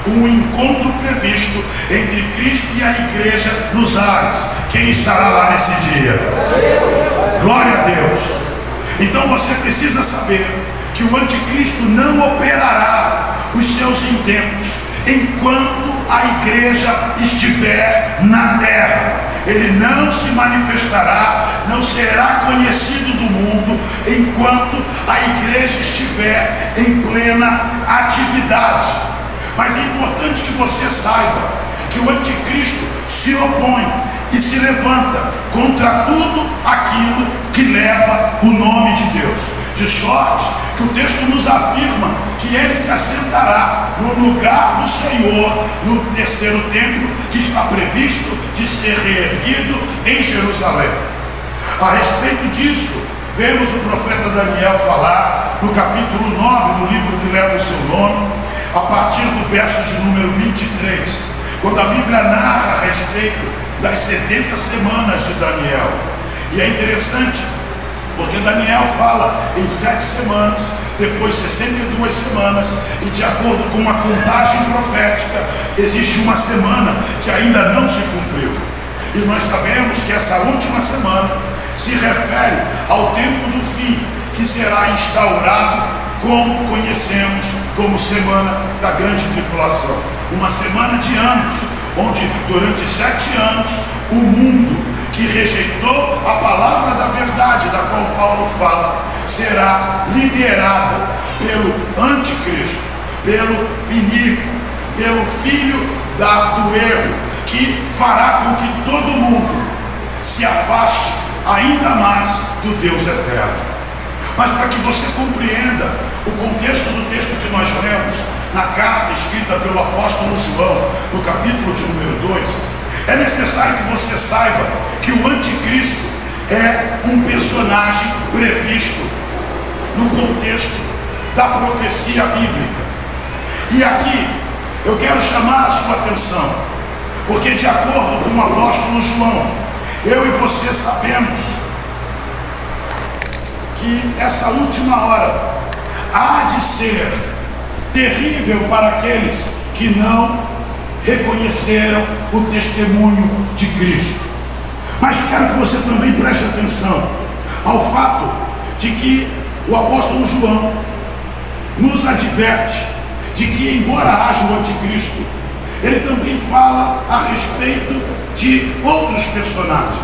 um encontro previsto entre Cristo e a igreja nos ares. Quem estará lá nesse dia? Glória a Deus. Então você precisa saber que o anticristo não operará os seus intentos enquanto a igreja estiver na terra. Ele não se manifestará, não será conhecido do mundo enquanto a igreja estiver em plena atividade. Mas é importante que você saiba que o anticristo se opõe e se levanta contra tudo aquilo que leva o nome de Deus. De sorte que o texto nos afirma que ele se assentará no lugar do Senhor no terceiro templo, que está previsto de ser reerguido em Jerusalém. A respeito disso, vemos o profeta Daniel falar no capítulo 9 do livro que leva o seu nome, a partir do verso de número 23, quando a Bíblia narra a respeito das 70 semanas de Daniel. E é interessante, porque Daniel fala em 7 semanas, depois 62 semanas, e de acordo com uma contagem profética, existe uma semana que ainda não se cumpriu. E nós sabemos que essa última semana se refere ao tempo do fim, que será instaurado como conhecemos como semana da grande tribulação. Uma semana de anos, onde durante 7 anos o mundo que rejeitou a palavra da verdade, da qual Paulo fala, será liderada pelo anticristo, pelo inimigo, pelo filho do erro, que fará com que todo mundo se afaste ainda mais do Deus eterno. Mas para que você compreenda o contexto do texto que nós lemos na carta escrita pelo apóstolo João, no capítulo de número 2, é necessário que você saiba que o anticristo é um personagem previsto no contexto da profecia bíblica. E aqui eu quero chamar a sua atenção, porque de acordo com o apóstolo João, eu e você sabemos que essa última hora há de ser terrível para aqueles que não reconheceram o testemunho de Cristo. Mas quero que você também preste atenção ao fato de que o apóstolo João nos adverte de que, embora haja o anticristo, ele também fala a respeito de outros personagens.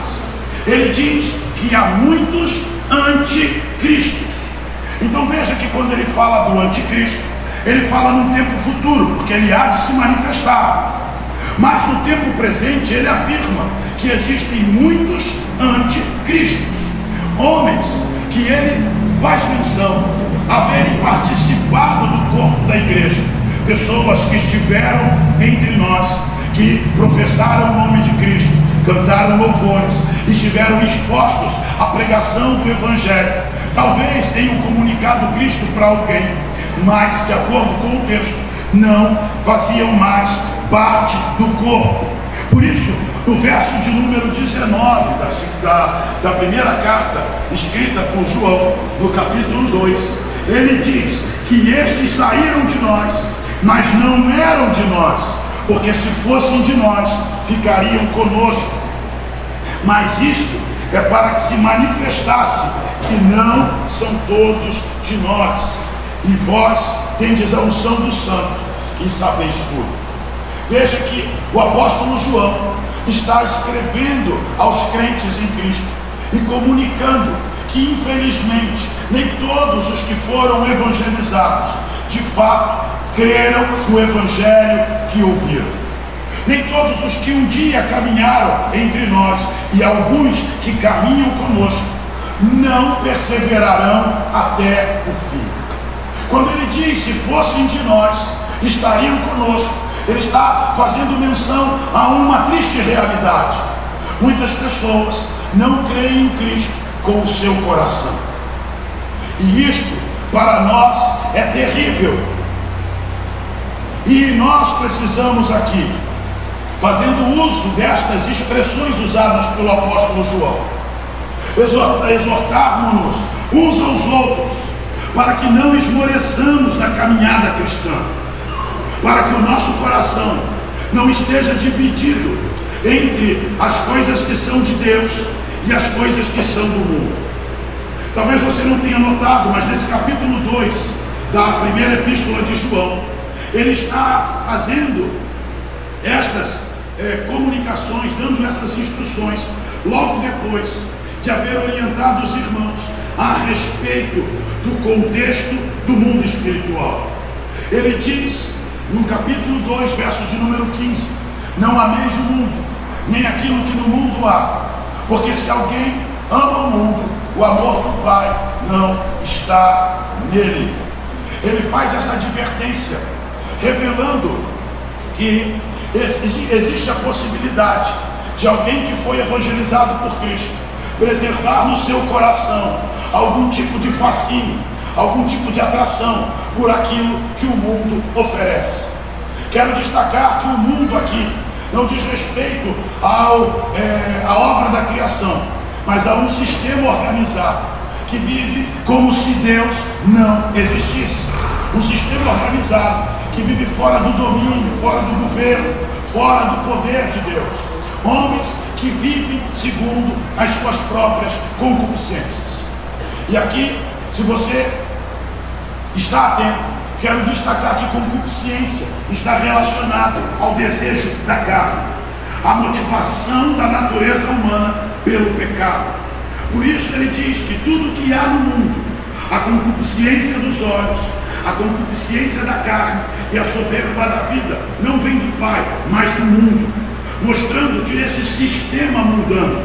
Ele diz que há muitos anticristos. Então veja que quando ele fala do anticristo, ele fala num tempo futuro, porque ele há de se manifestar. Mas no tempo presente ele afirma que existem muitos anticristos, homens que ele faz menção haverem participado do corpo da igreja, pessoas que estiveram entre nós, que professaram o nome de Cristo, cantaram louvores, estiveram expostos à pregação do Evangelho, talvez tenham comunicado Cristo para alguém, mas de acordo com o texto, não faziam mais parte do corpo. Por isso, no verso de número 19 da primeira carta escrita por João, no capítulo 2, ele diz que estes saíram de nós, mas não eram de nós, porque se fossem de nós, ficariam conosco. Mas isto é para que se manifestasse que não são todos de nós. E vós tendes a unção do Santo e sabeis tudo. Veja que o apóstolo João está escrevendo aos crentes em Cristo e comunicando que, infelizmente, nem todos os que foram evangelizados de fato creram no evangelho que ouviram. Nem todos os que um dia caminharam entre nós, e alguns que caminham conosco, não perseverarão até o fim. Quando ele diz, se fossem de nós, estariam conosco, ele está fazendo menção a uma triste realidade. Muitas pessoas não creem em Cristo com o seu coração. E isto, para nós, é terrível. E nós precisamos aqui, fazendo uso destas expressões usadas pelo apóstolo João, exortarmos-nos uns aos outros, para que não esmoreçamos na caminhada cristã, para que o nosso coração não esteja dividido entre as coisas que são de Deus e as coisas que são do mundo. Talvez você não tenha notado, mas nesse capítulo 2 da primeira epístola de João, ele está fazendo estas comunicações, dando essas instruções, logo depois de haver orientado os irmãos a respeito do contexto do mundo espiritual. Ele diz no capítulo 2, versos de número 15: não ameis o mundo, nem aquilo que no mundo há, porque se alguém ama o mundo, o amor do Pai não está nele. Ele faz essa advertência, revelando que existe a possibilidade de alguém que foi evangelizado por Cristo preservar no seu coração algum tipo de fascínio, algum tipo de atração por aquilo que o mundo oferece. Quero destacar que o mundo aqui não diz respeito à obra da criação, mas a um sistema organizado que vive como se Deus não existisse. Um sistema organizado que vive fora do domínio, fora do governo, fora do poder de Deus. Homens que vivem segundo as suas próprias concupiscências. E aqui, se você está atento, quero destacar que concupiscência está relacionada ao desejo da carne, a motivação da natureza humana pelo pecado. Por isso ele diz que tudo que há no mundo, a concupiscência dos olhos, a concupiscência da carne e a soberba da vida, não vem do Pai, mas do mundo, mostrando que esse sistema mundano,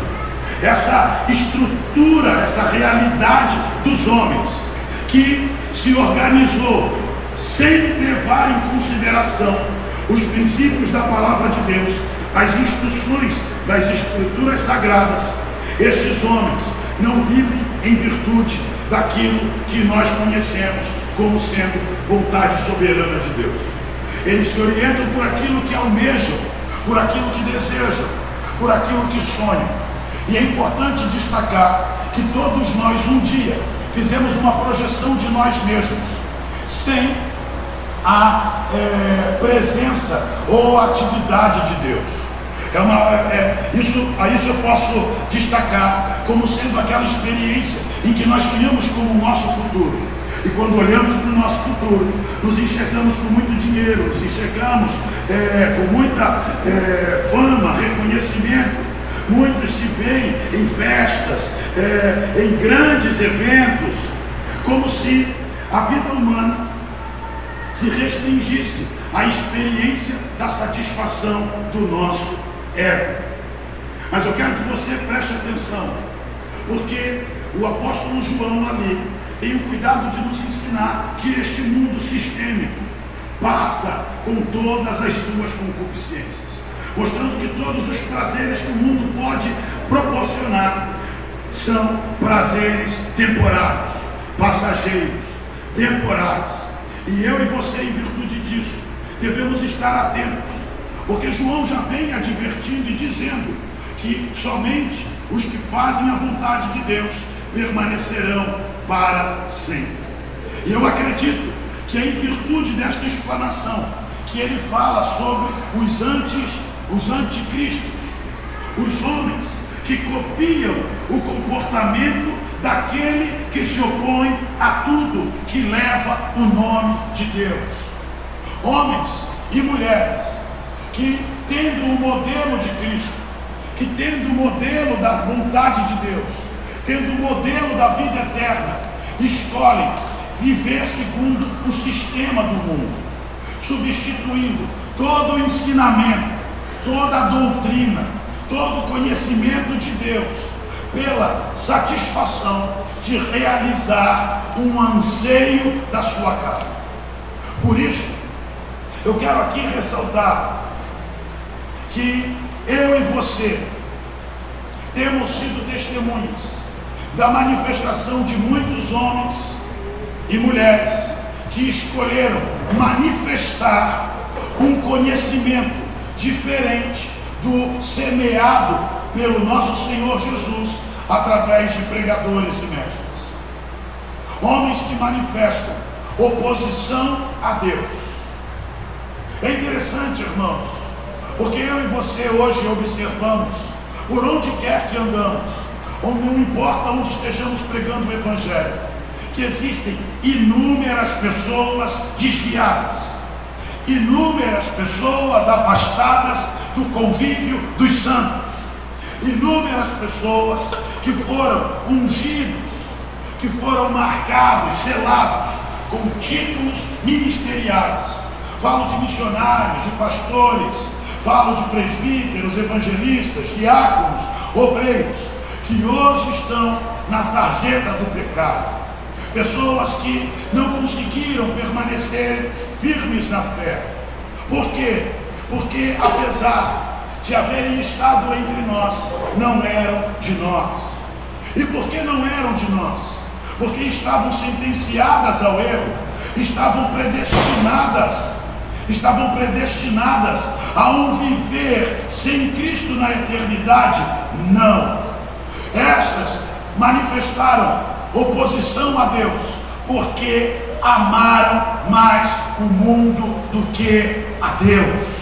essa estrutura, essa realidade dos homens, que se organizou sem levar em consideração os princípios da palavra de Deus, as instruções das escrituras sagradas, estes homens não vivem em virtude daquilo que nós conhecemos como sendo vontade soberana de Deus. Eles se orientam por aquilo que almejam, por aquilo que desejam, por aquilo que sonham. E é importante destacar que todos nós um dia fizemos uma projeção de nós mesmos sem a presença ou atividade de Deus. Isso eu posso destacar como sendo aquela experiência em que nós sonhamos com o nosso futuro. E quando olhamos para o nosso futuro, nos enxergamos com muito dinheiro, nos enxergamos com muita fama, reconhecimento. Muitos se veem em festas, em grandes eventos, como se a vida humana se restringisse à experiência da satisfação do nosso ego. Mas eu quero que você preste atenção, porque o apóstolo João ali tem o cuidado de nos ensinar que este mundo sistêmico passa com todas as suas concupiscências, mostrando que todos os prazeres que o mundo pode proporcionar são prazeres temporários, passageiros, temporais. E eu e você, em virtude disso, devemos estar atentos, porque João já vem advertindo e dizendo que somente os que fazem a vontade de Deus permanecerão para sempre. E eu acredito que é em virtude desta explanação que ele fala sobre os anticristos, os homens que copiam o comportamento daquele que se opõe a tudo que leva o nome de Deus. Homens e mulheres que, tendo o modelo de Cristo, que tendo o modelo da vontade de Deus, tendo o modelo da vida eterna, escolhem viver segundo o sistema do mundo, substituindo todo o ensinamento, toda a doutrina, todo o conhecimento de Deus, pela satisfação de realizar um anseio da sua carne. Por isso, eu quero aqui ressaltar que eu e você temos sido testemunhas da manifestação de muitos homens e mulheres que escolheram manifestar um conhecimento diferente do semeado pelo nosso Senhor Jesus através de pregadores e mestres. Homens que manifestam oposição a Deus. É interessante, irmãos, porque eu e você hoje observamos, por onde quer que andamos, não importa onde estejamos pregando o Evangelho, que existem inúmeras pessoas desviadas, inúmeras pessoas afastadas do convívio dos santos, inúmeras pessoas que foram ungidos, que foram marcados, selados com títulos ministeriais. Falo de missionários, de pastores, falo de presbíteros, evangelistas, diáconos, obreiros, que hoje estão na sarjeta do pecado. Pessoas que não conseguiram permanecer firmes na fé. Por quê? Porque apesar de haverem estado entre nós, não eram de nós. E por que não eram de nós? Porque estavam sentenciadas ao erro, estavam predestinadas a um viver sem Cristo na eternidade? Não. Estas manifestaram oposição a Deus porque amaram mais o mundo do que a Deus.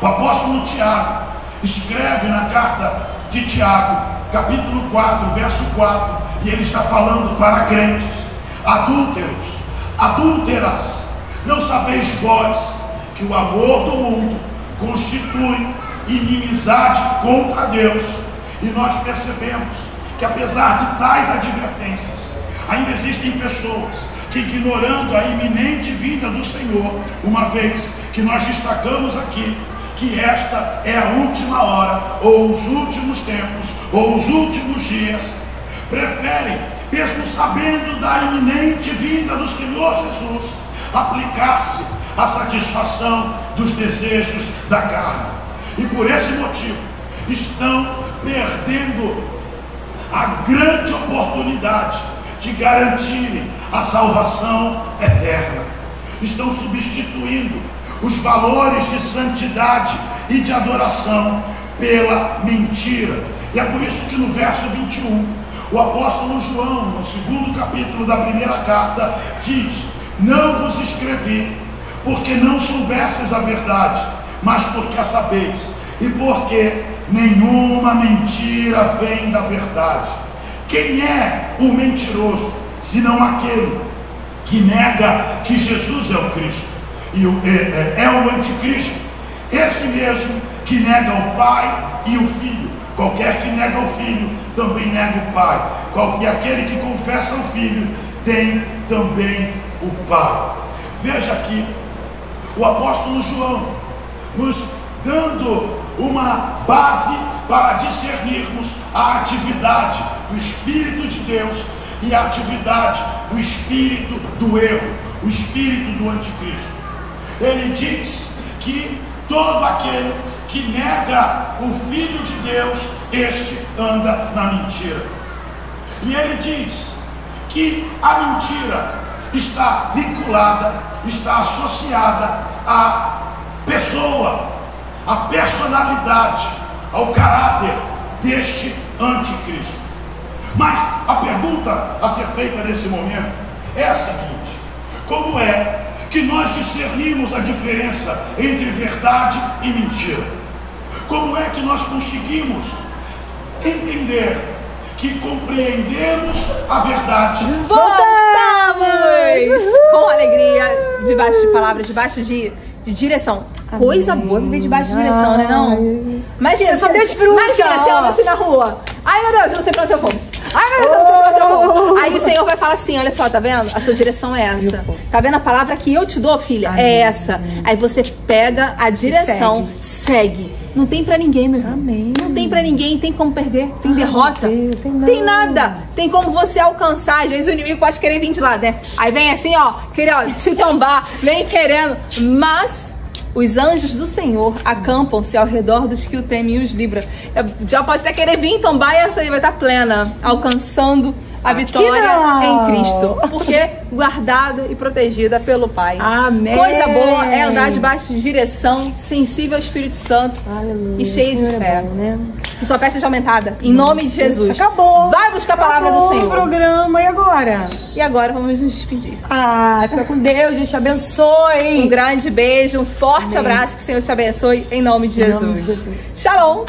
O apóstolo Tiago escreve na carta de Tiago, capítulo 4, verso 4, e ele está falando para crentes: adúlteros, adúlteras, não sabeis vós que o amor do mundo constitui inimizade contra Deus? E nós percebemos que apesar de tais advertências, ainda existem pessoas que, ignorando a iminente vinda do Senhor, uma vez que nós destacamos aqui que esta é a última hora, ou os últimos tempos, ou os últimos dias, preferem, mesmo sabendo da iminente vinda do Senhor Jesus, aplicar-se à satisfação dos desejos da carne. E por esse motivo estão perdendo a grande oportunidade de garantirem a salvação eterna. Estão substituindo os valores de santidade e de adoração pela mentira. E é por isso que no verso 21, o apóstolo João, no segundo capítulo da primeira carta, diz: não vos escrevi porque não soubesses a verdade, mas porque a sabeis, e porque nenhuma mentira vem da verdade. Quem é o mentiroso, senão aquele que nega que Jesus é o Cristo? E é o anticristo, esse mesmo que nega o Pai e o Filho. Qualquer que nega o Filho também nega o Pai. E aquele que confessa o Filho tem também o Pai. Veja aqui o apóstolo João nos dando uma base para discernirmos a atividade do Espírito de Deus e a atividade do espírito do erro, o espírito do anticristo. Ele diz que todo aquele que nega o Filho de Deus, este anda na mentira. E ele diz que a mentira está vinculada, está associada à pessoa, à personalidade, ao caráter deste anticristo. Mas a pergunta a ser feita nesse momento é a seguinte: como é que nós discernimos a diferença entre verdade e mentira? Como é que nós conseguimos entender que compreendemos a verdade? Voltamos! Com alegria, debaixo de palavras, debaixo de direção. Coisa boa viver debaixo de direção, né não? Imagina, você só desfruta. Imagina, você anda assim na rua. Ai meu Deus, eu não sei pra onde eu vou. Aí o Senhor vai falar assim, olha só, tá vendo? A sua direção é essa. Tá vendo a palavra que eu te dou, filha? É essa. Aí você pega a direção, segue. Não tem pra ninguém, meu irmão. Amém. Não tem pra ninguém, tem como perder, tem derrota. Deus, tem nada. Tem como você alcançar. Às vezes o inimigo pode querer vir de lá, né? Aí vem assim, ó, querer te tombar, vem querendo. Mas os anjos do Senhor acampam-se ao redor dos que o temem e os livra. Já pode até querer vir tombar e essa aí vai estar plena, alcançando a vitória em Cristo. Porque guardada e protegida pelo Pai. Amém. Coisa boa é andar debaixo de direção, sensível ao Espírito Santo. Aleluia. E cheio de fé. Bom, né? Que sua fé seja aumentada. Em nome de Jesus. Acabou. Vai buscar a palavra do Senhor. O programa. E agora? E agora vamos nos despedir. Fica com Deus. Deus te abençoe. Um grande beijo, um forte abraço. Que o Senhor te abençoe. Em nome de Jesus. Shalom.